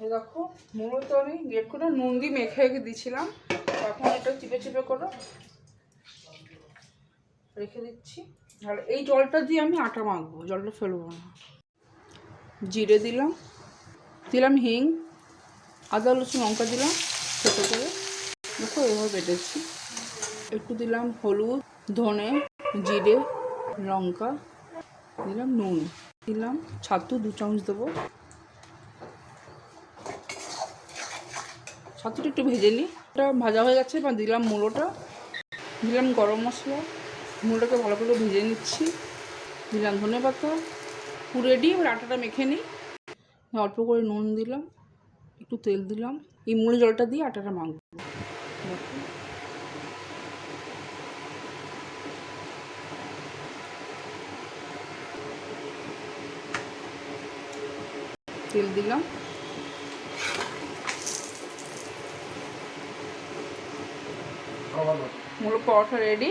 এই দেখো মূলত আমি গেট করে নুন দিয়ে মেখে রেখে দিয়েছিলাম, এখন এটা চিপে চিপে করে রেখে দিচ্ছি। আর এই জলটা দিয়ে আমি আটা মাখবো, জলটা ফেলবো না। জিরে দিলাম, দিলাম হিং, আদা রসুন লঙ্কা দিলাম ছোটো করে, দেখো এভাবে বেটেছি। একটু দিলাম হলুদ, ধনে, জিরে, লঙ্কা, দিলাম নুন, দিলাম ছাতু 2 চামচ দেবো। ছাতুটা একটু ভেজে নিই, এটা ভাজা হয়ে গেছে। বা দিলাম মূলোটা, দিলাম গরম মশলা, মূলোটাকে ভালো করে ভেজে নিচ্ছি, দিলাম ধনে পাতা। পুরো রেডি। এবার আটাটা মেখে নিই। অল্প করে নুন দিলাম, একটু তেল দিলাম, এই মূল জলটা দিয়ে আটাটা মাখবো। তেল দিলাম, মূল পরোটা রেডি।